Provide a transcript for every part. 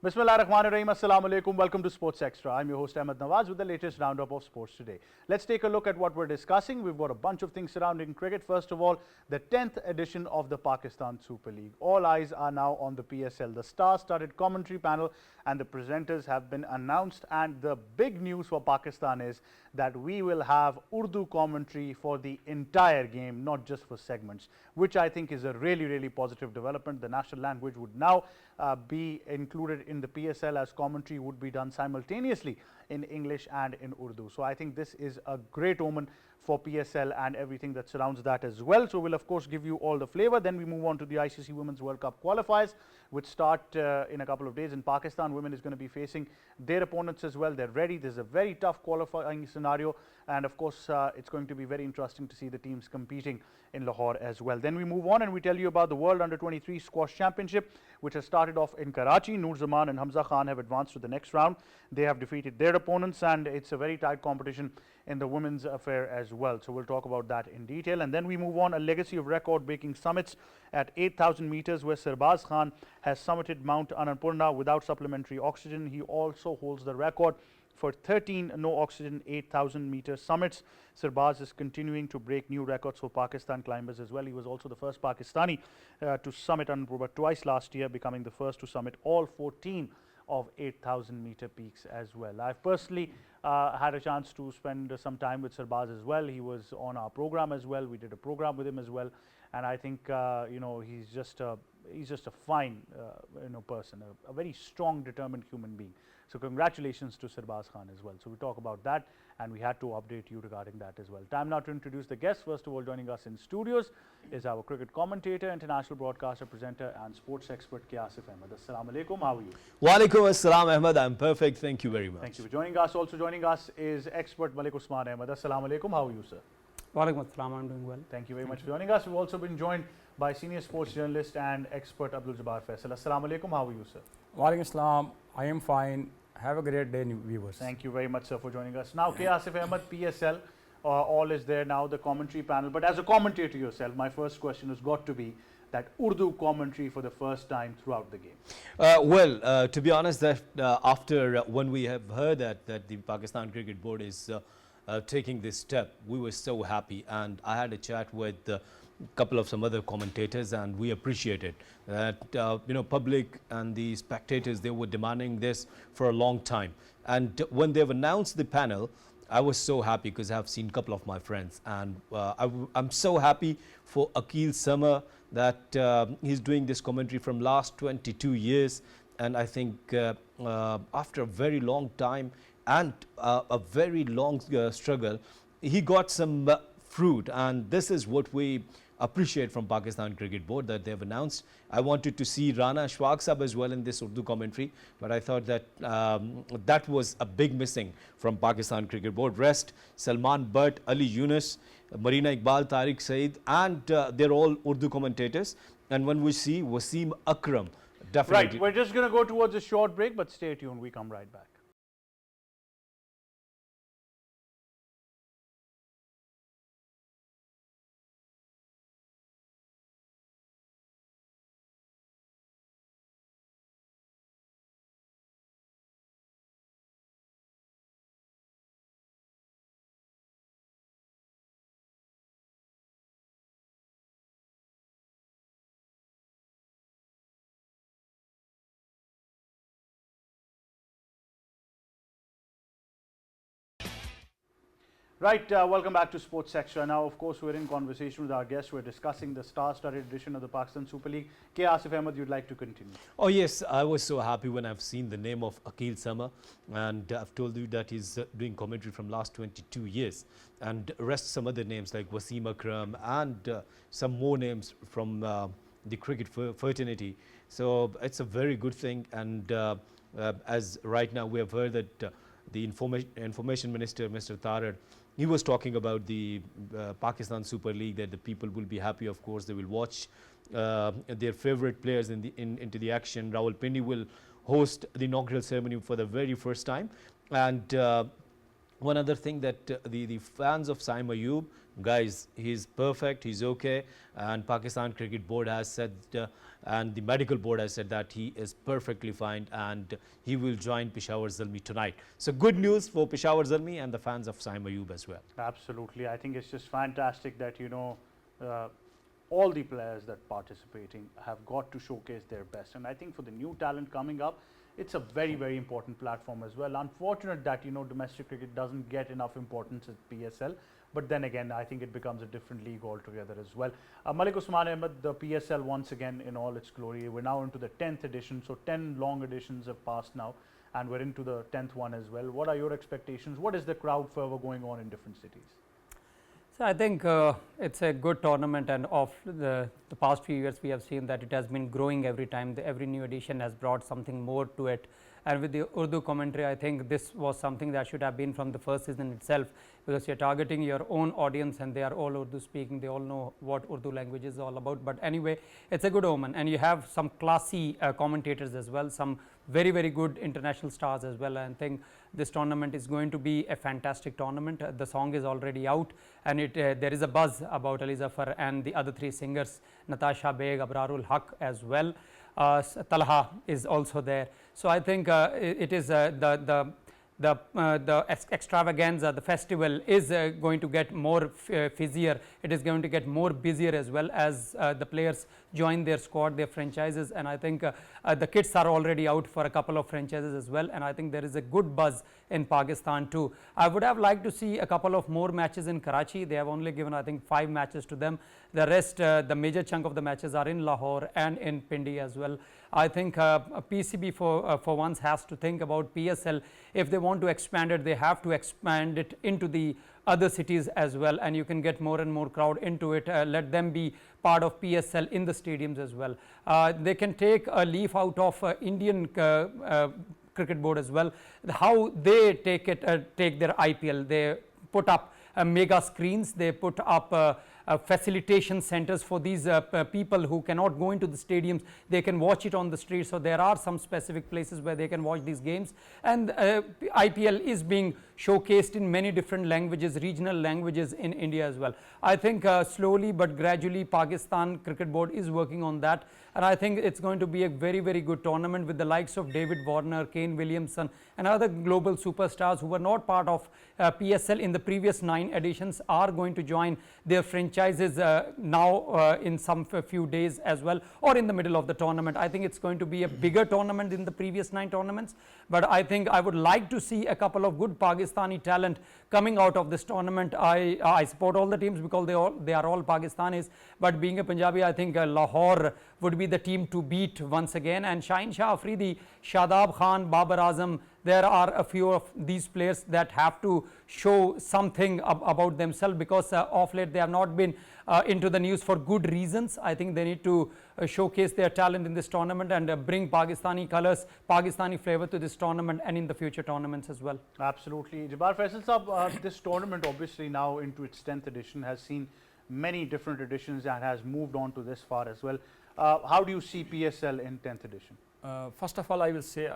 Bismillahirrahmanirrahim. Assalamu alaikum. Welcome to Sports Extra. I'm your host Ahmed Nawaz with the latest roundup of sports today. Let's take a look at what we're discussing. We've got a bunch of things surrounding cricket. First of all, the 10th edition of the Pakistan Super League. All eyes are now on the PSL. The star-studded commentary panel and the presenters have been announced, and the big news for Pakistan is that we will have Urdu commentary for the entire game, not just for segments, which I think is a really positive development. The national language would now be included in the PSL, as commentary would be done simultaneously in English and in Urdu. So I think this is a great omen for PSL and everything that surrounds that as well. So we'll of course give you all the flavor. Then we move on to the ICC Women's World Cup qualifiers, which start in a couple of days in Pakistan. Women is going to be facing their opponents as well. They're ready. There's a very tough qualifying scenario, and of course it's going to be very interesting to see the teams competing in Lahore as well. Then we move on and we tell you about the World Under-23 Squash Championship, which has started off in Karachi. Noor Zaman and Hamza Khan have advanced to the next round. They have defeated their opponents, and it's a very tight competition in the women's affair as well. So we'll talk about that in detail. And then we move on, a legacy of record-breaking summits at 8,000 meters, where Sirbaz Khan has summited Mount Annapurna without supplementary oxygen. He also holds the record for 13 no-oxygen 8,000-meter summits. Sirbaz is continuing to break new records for Pakistan climbers as well. He was also the first Pakistani to summit Annapurna twice last year, becoming the first to summit all 14 of 8,000-meter peaks as well. I've personally had a chance to spend some time with Sirbaz as well. He was on our program as well. We did a program with him as well, and I think he's just a fine person, a very strong, determined human being. So congratulations to Sirbaz Khan as well. So we talk about that, and we had to update you regarding that as well. Time now to introduce the guests. First of all, joining us in studios is our cricket commentator, international broadcaster, presenter and sports expert Qiyasif Ahmed. Assalamu alaikum. How are you? Walaikum assalam, Ahmed. I'm perfect. Thank you very much. Thank you for joining us. Also joining us is expert Malik Usman Ahmed. Assalamu alaikum. How are you, sir? Walaikum assalam. I'm doing well. Thank you very much for joining us. We've also been joined by senior sports journalist and expert Abdul Jabbar Faisal. Assalamu alaikum. How are you, sir? Walaikum assalam. I am fine. Have a great day, viewers. Thank you very much, sir, for joining us. Now, Qiyasif Ahmed, PSL, all is there now, the commentary panel. But as a commentator yourself, my first question has got to be that Urdu commentary for the first time throughout the game. To be honest, that after when we have heard that the Pakistan Cricket Board is taking this step, we were so happy, and I had a chat with a couple of some other commentators, and we appreciated that public and the spectators, they were demanding this for a long time. And when they've announced the panel, I was so happy because I've seen a couple of my friends, and I'm so happy for Akil Sama that he's doing this commentary from last 22 years, and I think after a very long time and a very long struggle, he got some fruit, and this is what we appreciate from Pakistan Cricket Board, that they've announced. I wanted to see Rana Ashfaq Sahab as well in this Urdu commentary, but I thought that that was a big missing from Pakistan Cricket Board. Rest, Salman Butt, Ali Yunus, Marina Iqbal, Tariq Saeed, and they're all Urdu commentators. And when we see Wasim Akram, definitely. Right, we're just going to go towards a short break, but stay tuned. We come right back. Right, welcome back to Sports Extra. Now, of course, we're in conversation with our guests. We're discussing the star-studded edition of the Pakistan Super League. Asif Ahmed, you'd like to continue? Oh yes, I was so happy when I've seen the name of Akil Sama, and I've told you that he's doing commentary from last 22 years, and rest some other names like Wasim Akram and some more names from the cricket fraternity. So it's a very good thing, and as right now we have heard that the information minister, Mr. Tarar, he was talking about the Pakistan Super League, that the people will be happy. Of course, they will watch their favorite players into the action. Rawalpindi will host the inaugural ceremony for the very first time, and one other thing that the fans of Saim Ayub, guys, he's perfect, he's okay, and Pakistan Cricket Board has said and the medical board has said that he is perfectly fine and he will join Peshawar Zalmi tonight. So good news for Peshawar Zalmi and the fans of Saim Ayub as well. Absolutely. I think it's just fantastic that, all the players that participating have got to showcase their best. And I think for the new talent coming up, it's a very, very important platform as well. Unfortunate that, domestic cricket doesn't get enough importance at PSL. But then again, I think it becomes a different league altogether as well. Malik Usman Ahmed, the PSL once again in all its glory. We're now into the 10th edition. So 10 long editions have passed now. And we're into the 10th one as well. What are your expectations? What is the crowd fervor going on in different cities? So I think it's a good tournament, and of the past few years we have seen that it has been growing every time. Every new edition has brought something more to it, and with the Urdu commentary, I think this was something that should have been from the first season itself, because you are targeting your own audience and they are all Urdu speaking, they all know what Urdu language is all about. But anyway, it's a good omen, and you have some classy commentators as well, some very, very good international stars as well. And I think this tournament is going to be a fantastic tournament. The song is already out, and there is a buzz about Ali Zafar and the other three singers, Natasha Beg, Abrarul Haq as well. Talha is also there. So I think it is the extravaganza, the festival is going to get more fizzier. It is going to get more busier as well as the players join their squad, their franchises, and I think the kits are already out for a couple of franchises as well, and I think there is a good buzz in Pakistan too. I would have liked to see a couple of more matches in Karachi. They have only given, I think, 5 matches to them. The rest, the major chunk of the matches are in Lahore and in Pindi as well. I think PCB for once has to think about PSL. If they want to expand it, they have to expand it into the other cities as well, and you can get more and more crowd into it. Let them be part of PSL in the stadiums as well. They can take a leaf out of Indian Cricket Board as well. How they take their IPL, they put up mega screens, they put up facilitation centers for these people who cannot go into the stadiums. They can watch it on the street. So there are some specific places where they can watch these games, and IPL is being showcased in many different languages, regional languages in India as well. I think slowly but gradually Pakistan Cricket Board is working on that, and I think it's going to be a very, very good tournament with the likes of David Warner, Kane Williamson and other global superstars who were not part of PSL in the previous 9 editions are going to join their franchises now in some few days as well, or in the middle of the tournament. I think it's going to be a bigger tournament than the previous 9 tournaments, but I think I would like to see a couple of good Pakistani talent coming out of this tournament. I support all the teams because they are all Pakistanis, but being a Punjabi, I think Lahore would be the team to beat once again, and Shaheen Shah Afridi, Shadab Khan, Babar Azam, there are a few of these players that have to show something about themselves, because of late they have not been into the news for good reasons. I think they need to showcase their talent in this tournament and bring Pakistani colours, Pakistani flavour to this tournament and in the future tournaments as well. Absolutely. Jabbar Faisal Sahab, this tournament obviously now into its 10th edition has seen many different editions and has moved on to this far as well. How do you see PSL in 10th edition? First of all, I will say,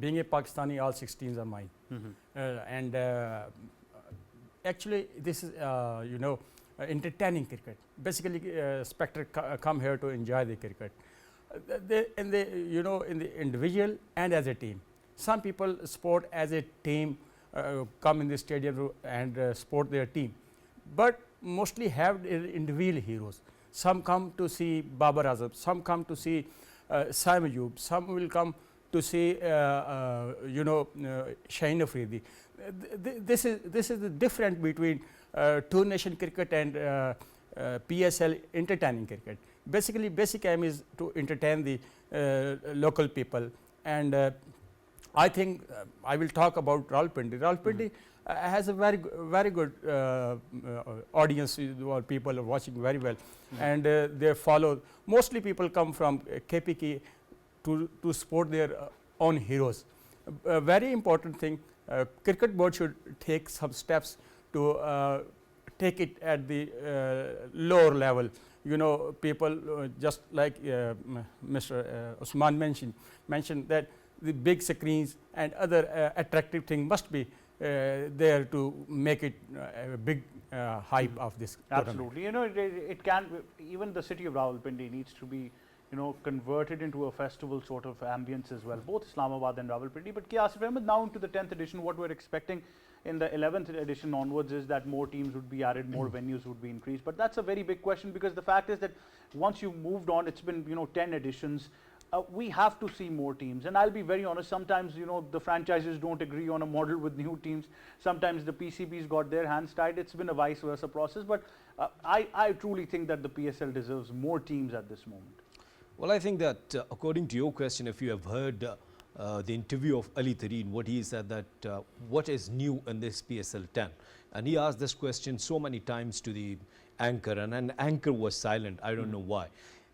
being a Pakistani, all 16s are mine. And actually, this is, entertaining cricket. Basically, spectators come here to enjoy the cricket. In the individual and as a team. Some people sport as a team, come in the stadium and support their team. But mostly have individual heroes. Some come to see Babar Azam, some come to see Saim Ayub, some will come to see Shaheen Afridi. This is the difference between two nation cricket and PSL entertaining cricket. Basically, basic aim is to entertain the local people, and I think I will talk about Rawalpindi. Rawalpindi has a very good audience, or people are watching very well, and they follow. Mostly people come from KPK to support their own heroes. A very important thing, Cricket Board should take some steps to take it at the lower level. People just like Mr. Usman mentioned that the big screens and other attractive thing must be there to make it a big hype of this tournament. Absolutely. You know, it can, even the city of Rawalpindi needs to be, you know, converted into a festival sort of ambience as well, both Islamabad and Rawalpindi. But Asif Ahmed, now into the 10th edition, what we're expecting in the 11th edition onwards is that more teams would be added, more venues would be increased. But that's a very big question, because the fact is that once you've moved on, it's been, you know, 10 editions. We have to see more teams, and I'll be very honest, sometimes, you know, the franchises don't agree on a model with new teams. Sometimes the PCBs got their hands tied. It's been a vice versa process, but I truly think that the PSL deserves more teams at this moment. Well, I think that according to your question, if you have heard the interview of Ali Tareen, what he said that what is new in this PSL 10, and he asked this question so many times to the anchor, and an anchor was silent. I don't know why.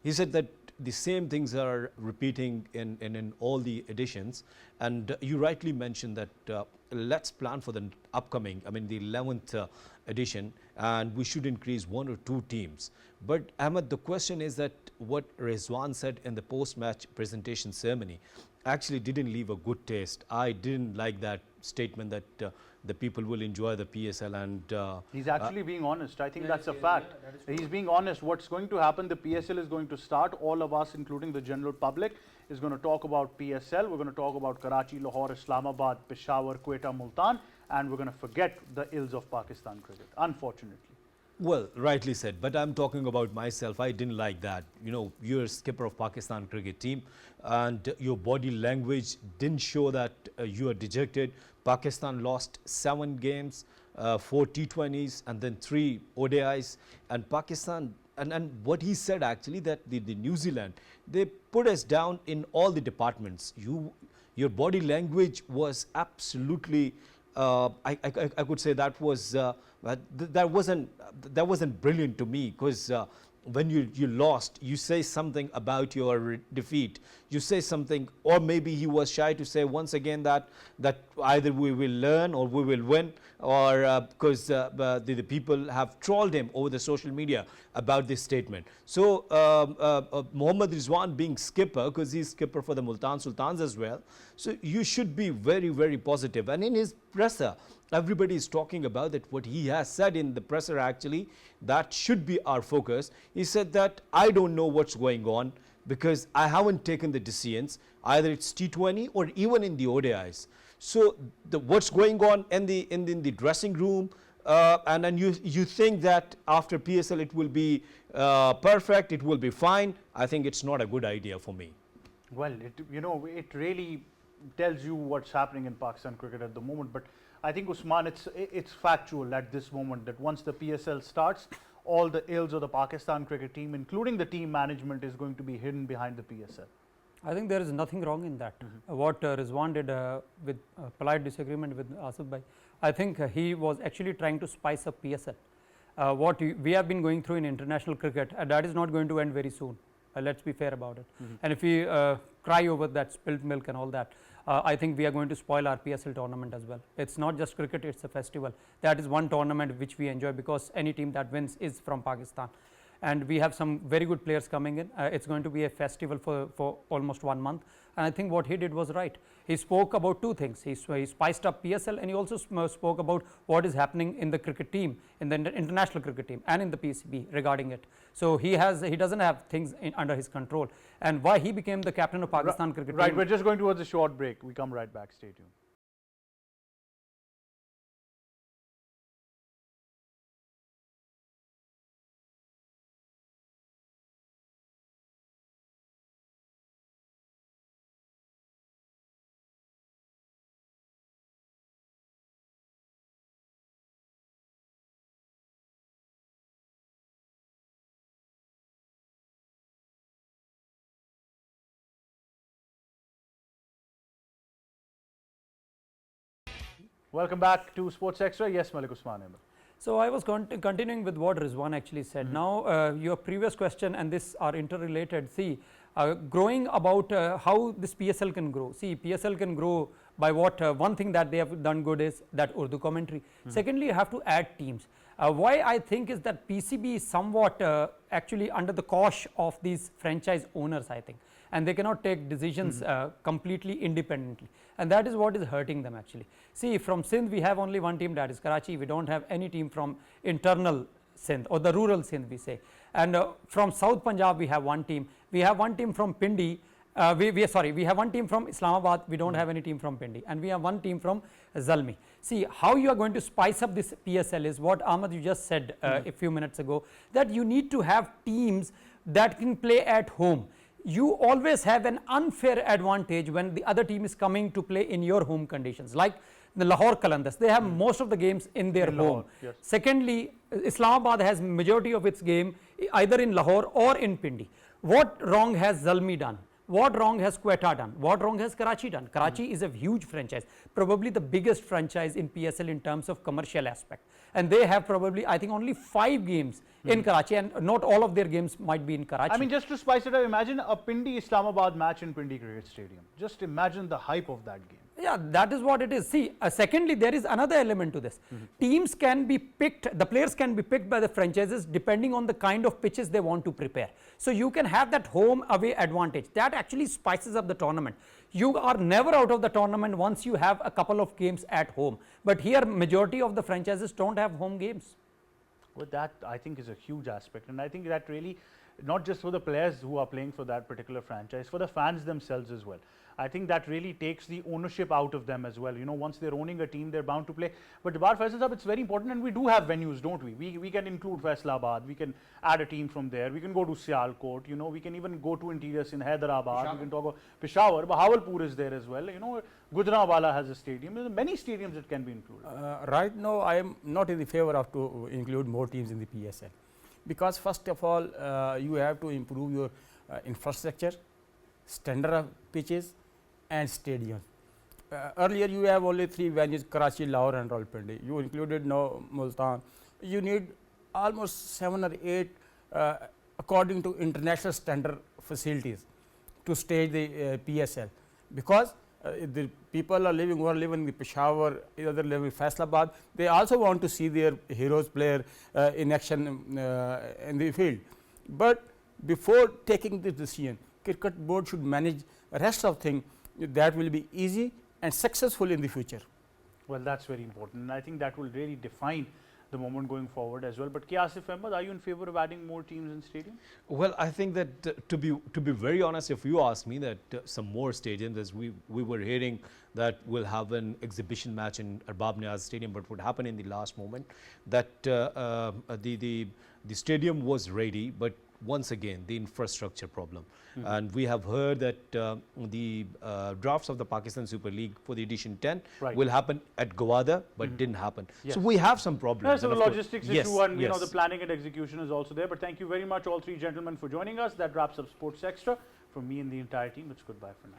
He said that the same things are repeating in all the editions, and you rightly mentioned that let's plan for the upcoming, I mean the 11th edition, and we should increase 1 or 2 teams. But Ahmed, the question is that what Rizwan said in the post-match presentation ceremony actually didn't leave a good taste. I didn't like that statement that the people will enjoy the PSL, and he's actually being honest. I think that's a fact. He's being honest. What's going to happen, the PSL is going to start. All of us, including the general public, is going to talk about PSL. We're going to talk about Karachi, Lahore, Islamabad, Peshawar, Quetta, Multan, and we're going to forget the ills of Pakistan cricket, unfortunately. Well, rightly said, but I'm talking about myself. I didn't like that. You know, you're a skipper of Pakistan cricket team, and your body language didn't show that you are dejected. Pakistan lost 7 games, 4 T20s, and then 3 ODIs. And Pakistan, and what he said actually, that the New Zealand, they put us down in all the departments. Your body language was absolutely, I could say that was that wasn't brilliant to me, because when you lost, you say something about your defeat. You say something, or maybe he was shy to say once again that either we will learn or we will win, or because the people have trolled him over the social media about this statement. So Mohammad Rizwan being skipper, because he's skipper for the Multan Sultans as well, so you should be very, very positive. And in his presser, everybody is talking about that. What he has said in the presser, actually, that should be our focus. He said that I don't know what's going on, because I haven't taken the decisions, either it's T20 or even in the ODIs. So what's going on in the dressing room, and then you think that after PSL it will be perfect, it will be fine. I think it's not a good idea for me. Well, it really tells you what's happening in Pakistan cricket at the moment. But I think, Usman, it's factual at this moment that once the PSL starts, all the ills of the Pakistan cricket team, including the team management, is going to be hidden behind the PSL. I think there is nothing wrong in that. What Rizwan did with polite disagreement with Asif Bhai, I think he was actually trying to spice up PSL. What we have been going through in international cricket, that is not going to end very soon. Let's be fair about it. And if we cry over that spilt milk and all that, I think we are going to spoil our PSL tournament as well. It's not just cricket, it's a festival. That is one tournament which we enjoy, because any team that wins is from Pakistan. And we have some very good players coming in. It's going to be a festival for almost 1 month. And I think what he did was right. He spoke about 2 things. He spiced up PSL, and he also spoke about what is happening in the cricket team, in the international cricket team, and in the PCB regarding it. So he doesn't have things under his control. And why he became the captain of Pakistan cricket team. Right, we're just going towards a short break. We come right back. Stay tuned. Welcome back to Sports Extra. Yes, Malik Usman Ahmed. So I was continuing with what Rizwan actually said. Now your previous question and this are interrelated. See, growing about how this PSL can grow. See, PSL can grow by what one thing that they have done good is that Urdu commentary. Secondly, you have to add teams. Why I think is that PCB is somewhat actually under the cosh of these franchise owners, I think. and they cannot take decisions completely independently, and that is what is hurting them actually. See, from Sindh we have only one team, that is Karachi. We don't have any team from internal Sindh or the rural Sindh we say, and from South Punjab we have one team. We have one team from Pindi. We have one team from Islamabad, we don't have any team from Pindi, and we have one team from Zalmi. See, how you are going to spice up this PSL is what Ahmed you just said a few minutes ago, that you need to have teams that can play at home. You always have an unfair advantage when the other team is coming to play in your home conditions, like the Lahore Qalandars. They have most of the games in their home. Lahore, yes. Secondly, Islamabad has majority of its game either in Lahore or in Pindi. What wrong has Zalmi done? What wrong has Quetta done? What wrong has Karachi done? Karachi is a huge franchise, probably the biggest franchise in PSL in terms of commercial aspect, and they have probably, I think, only 5 games in Karachi, and not all of their games might be in Karachi. I mean, just to spice it up, imagine a Pindi Islamabad match in Pindi Cricket Stadium. Just imagine the hype of that game. Yeah, that is what it is. See, secondly, there is another element to this. Teams can be picked, the players can be picked by the franchises depending on the kind of pitches they want to prepare. So you can have that home away advantage. That actually spices up the tournament. You are never out of the tournament once you have a couple of games at home. But here, majority of the franchises don't have home games. Well, that I think is a huge aspect, and I think that really, not just for the players who are playing for that particular franchise, for the fans themselves as well. I think that really takes the ownership out of them as well. You know, once they're owning a team, they're bound to play. But Dabar Faisal Sahab, it's very important, and we do have venues, don't we? We can include Faisalabad, we can add a team from there, we can go to Sialkot, you know, we can even go to interiors in Hyderabad, we can talk about Peshawar, Bahawalpur is there as well, you know, Gujranwala has a stadium, there are many stadiums that can be included. Right now, I am not in the favor of to include more teams in the PSL, because first of all, you have to improve your infrastructure, standard of pitches, and stadiums. Earlier, you have only 3 venues: Karachi, Lahore, and Rawalpindi. You included now Multan. You need almost 7 or 8, according to international standard, facilities to stage the PSL, because the people are living who are living in Peshawar, other living in Faisalabad, they also want to see their heroes player in action in the field. But before taking this decision, cricket board should manage the rest of things that will be easy and successful in the future. Well, that's very important, and I think that will really define the moment going forward as well. But K. Asif Ahmed, are you in favor of adding more teams in stadium? Well, I think that to be very honest, if you ask me, that some more stadiums, as we were hearing that we'll have an exhibition match in Arbab Niaz Stadium, but what happened in the last moment, that the stadium was ready, but once again the infrastructure problem. And we have heard that the drafts of the Pakistan Super League for the edition 10 will happen at Gowada, but didn't happen. Yes. So we have some problems. There's a logistics yes, issue, and you know, yes. the planning and execution is also there. But thank you very much, all 3 gentlemen, for joining us. That wraps up Sports Extra. From me and the entire team, it's goodbye for now.